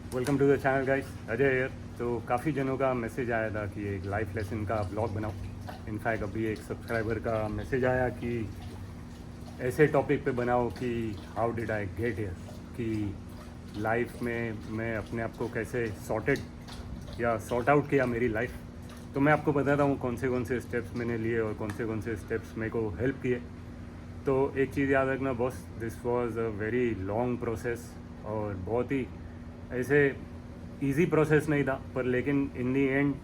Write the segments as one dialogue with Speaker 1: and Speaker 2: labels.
Speaker 1: Welcome to the channel guys, Ajay here. तो काफ़ी जनों का मैसेज आया था कि एक लाइफ लेसन का ब्लॉग बनाओ। इनफैक्ट अभी एक सब्सक्राइबर का मैसेज आया कि ऐसे टॉपिक पे बनाओ कि how did I get here, कि लाइफ में मैं अपने आप को कैसे सॉर्टेड या सॉर्ट आउट किया मेरी लाइफ। तो मैं आपको बताता हूँ कौन से स्टेप्स मैंने लिए और कौन से स्टेप्स मेरे को हेल्प किए। तो एक चीज़ याद रखना boss, this was a very long process और बहुत ही ऐसे इजी प्रोसेस नहीं था, पर लेकिन in the end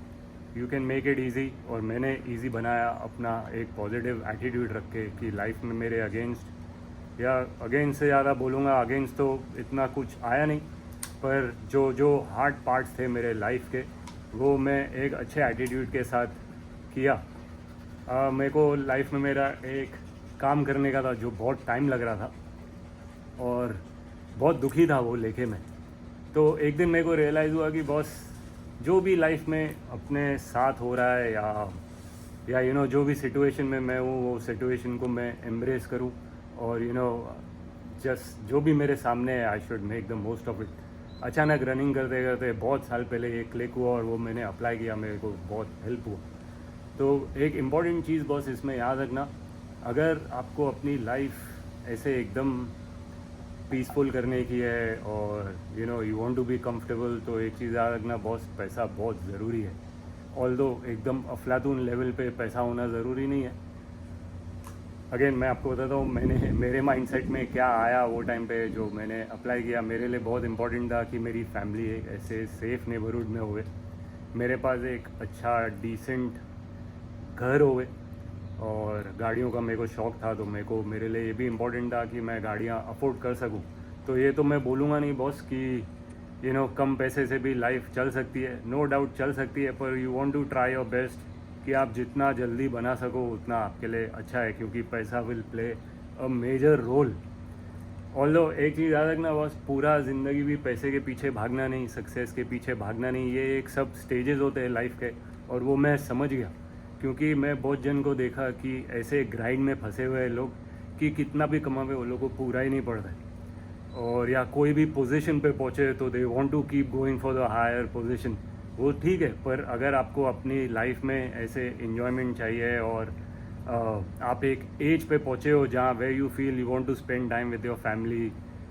Speaker 1: you can make it easy. और मैंने इजी बनाया अपना एक पॉजिटिव एटीट्यूड रख के कि लाइफ में मेरे अगेंस्ट, या अगेंस्ट से ज़्यादा बोलूँगा, अगेंस्ट तो इतना कुछ आया नहीं, पर जो जो हार्ड पार्ट्स थे मेरे लाइफ के वो मैं एक अच्छे एटीट्यूड के साथ किया। मेरे को लाइफ में मेरा एक काम करने का था जो बहुत टाइम लग रहा था और बहुत दुखी था वो लेके मैं। तो एक दिन मेरे को रियलाइज़ हुआ कि बॉस, जो भी लाइफ में अपने साथ हो रहा है या जो भी सिचुएशन में मैं हूँ वो सिचुएशन को मैं एम्ब्रेस करूँ और जस्ट जो भी मेरे सामने है I should make the most of it. अचानक रनिंग करते करते बहुत साल पहले ये क्लिक हुआ और वो मैंने अप्लाई किया, मेरे को बहुत हेल्प हुआ। तो एक इम्पॉर्टेंट चीज़ बॉस इसमें याद रखना, अगर आपको अपनी लाइफ ऐसे एकदम पीसफुल करने की है और you want to be comfortable, तो एक चीज़ याद रखना बॉस, पैसा बहुत ज़रूरी है। ऑल्दो एकदम अफलातून लेवल पे पैसा होना ज़रूरी नहीं है। अगेन मैं आपको बताता हूँ मैंने मेरे माइंडसेट में क्या आया वो टाइम पे जो मैंने अप्लाई किया। मेरे लिए बहुत इंपॉर्टेंट था कि मेरी फैमिली एक ऐसे सेफ़ नेबरहुड में होवे, मेरे पास एक अच्छा डिसेंट घर होवे, और गाड़ियों का मेरे को शौक़ था। तो मेरे लिए ये भी इम्पोर्टेंट था कि मैं गाड़ियाँ अफोर्ड कर सकूँ। तो ये तो मैं बोलूँगा नहीं बॉस कि कम पैसे से भी लाइफ चल सकती है, नो डाउट चल सकती है, पर you want to try your best कि आप जितना जल्दी बना सको उतना आपके लिए अच्छा है, क्योंकि पैसा will play a major role. Although एक चीज़ याद रखना बॉस, पूरा ज़िंदगी भी पैसे के पीछे भागना नहीं, सक्सेस के पीछे भागना नहीं, ये एक सब स्टेजेस होते हैं लाइफ के, और वो मैं समझ गया। क्योंकि मैं बहुत जन को देखा कि ऐसे ग्राइंड में फंसे हुए हैं लोग कि कितना भी कमावे वो लोगों को पूरा ही नहीं पड़ता है, और या कोई भी पोजीशन पे पहुँचे तो they want to keep going for the higher position. वो ठीक है, पर अगर आपको अपनी लाइफ में ऐसे इन्जॉयमेंट चाहिए और आप एक एज पे पहुँचे हो जहाँ वे you feel you want to spend time with your family,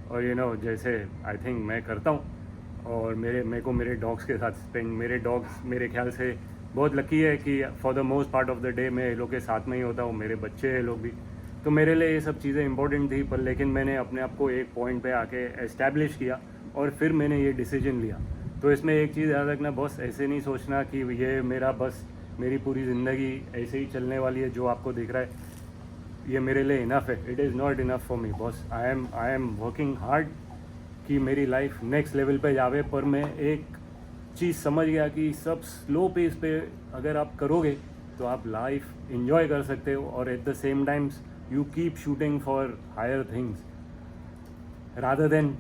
Speaker 1: और जैसे आई थिंक मैं करता हूँ, और मेरे को मेरे डॉग्स के साथ स्पेंड, मेरे डॉग्स मेरे ख्याल से बहुत लकी है कि for the most part of the day मैं ये लोग के साथ में ही होता हूँ, मेरे बच्चे हैं लोग भी। तो मेरे लिए ये सब चीज़ें इंपॉर्टेंट थी, पर लेकिन मैंने अपने आप को एक पॉइंट पे आके एस्टैब्लिश किया और फिर मैंने ये डिसीजन लिया। तो इसमें एक चीज़ याद रखना बॉस, ऐसे नहीं सोचना कि ये मेरा बस मेरी पूरी ज़िंदगी ऐसे ही चलने वाली है, जो आपको दिख रहा है ये मेरे लिए इनफ है। It is not enough for me boss, I am working hard कि मेरी लाइफ नेक्स्ट लेवल पे जावे। पर मैं एक चीज़ समझ गया कि सब स्लो पेस पे अगर आप करोगे तो आप लाइफ इन्जॉय कर सकते हो, और at the same times you keep shooting for higher things rather than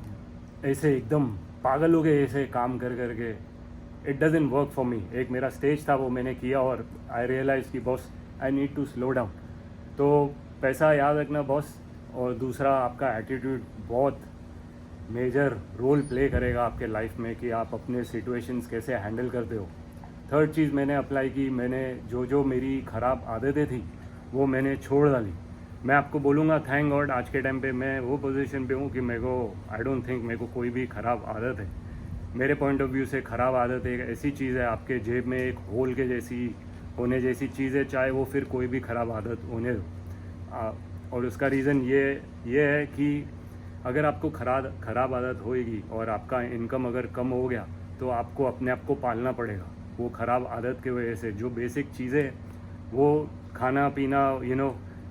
Speaker 1: ऐसे एकदम पागल हो गए ऐसे काम कर करके। It doesn't work for me. एक मेरा स्टेज था वो मैंने किया और आई रियलाइज़ कि boss I need to slow down. तो पैसा याद रखना बॉस, और दूसरा आपका एटीट्यूड बहुत मेजर रोल प्ले करेगा आपके लाइफ में कि आप अपने सिचुएशंस कैसे हैंडल करते हो। थर्ड चीज़ मैंने अप्लाई की, मैंने जो मेरी ख़राब आदतें थी वो मैंने छोड़ डाली। मैं आपको बोलूँगा थैंक गॉड आज के टाइम पे मैं वो पोजीशन पे हूँ कि मेरे को आई डोंट थिंक मेरे को कोई भी ख़राब आदत है। मेरे पॉइंट ऑफ व्यू से ख़राब आदत एक ऐसी चीज़ है आपके जेब में एक होल के जैसी होने जैसी चीज़ है, चाहे वो फिर कोई भी ख़राब आदत होने दो। और उसका रीज़न ये है कि अगर आपको ख़राब आदत होएगी और आपका इनकम अगर कम हो गया तो आपको अपने आप को पालना पड़ेगा। वो ख़राब आदत की वजह से जो बेसिक चीज़ें वो खाना पीना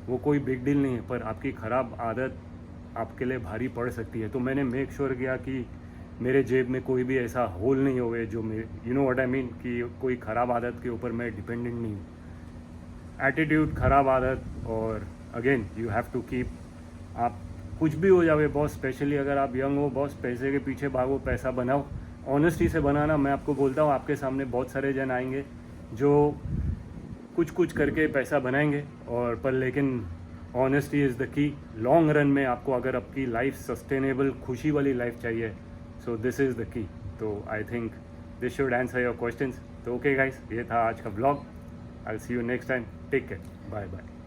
Speaker 1: वो कोई बिग डील नहीं है, पर आपकी ख़राब आदत आपके लिए भारी पड़ सकती है। तो मैंने मेक श्योर किया कि मेरे जेब में कोई भी ऐसा होल नहीं होवे जो मेरे व्हाट आई मीन, कि कोई ख़राब आदत के ऊपर मैं डिपेंडेंट नहीं हूँ। एटीट्यूड, ख़राब आदत, और again you have to keep, आप कुछ भी हो जावे बॉस, स्पेशली अगर आप यंग हो बॉस, पैसे के पीछे भागो, पैसा बनाओ, ऑनेस्टी से बनाना। मैं आपको बोलता हूँ आपके सामने बहुत सारे जन आएंगे जो कुछ करके पैसा बनाएंगे, और पर लेकिन ऑनेस्टी इज़ द की। लॉन्ग रन में आपको अगर आपकी लाइफ सस्टेनेबल खुशी वाली लाइफ चाहिए, so this is the key. तो I think this should answer your questions. तो ओके गाइस, ये था आज का blog. I will see you next time. Take care. Bye bye.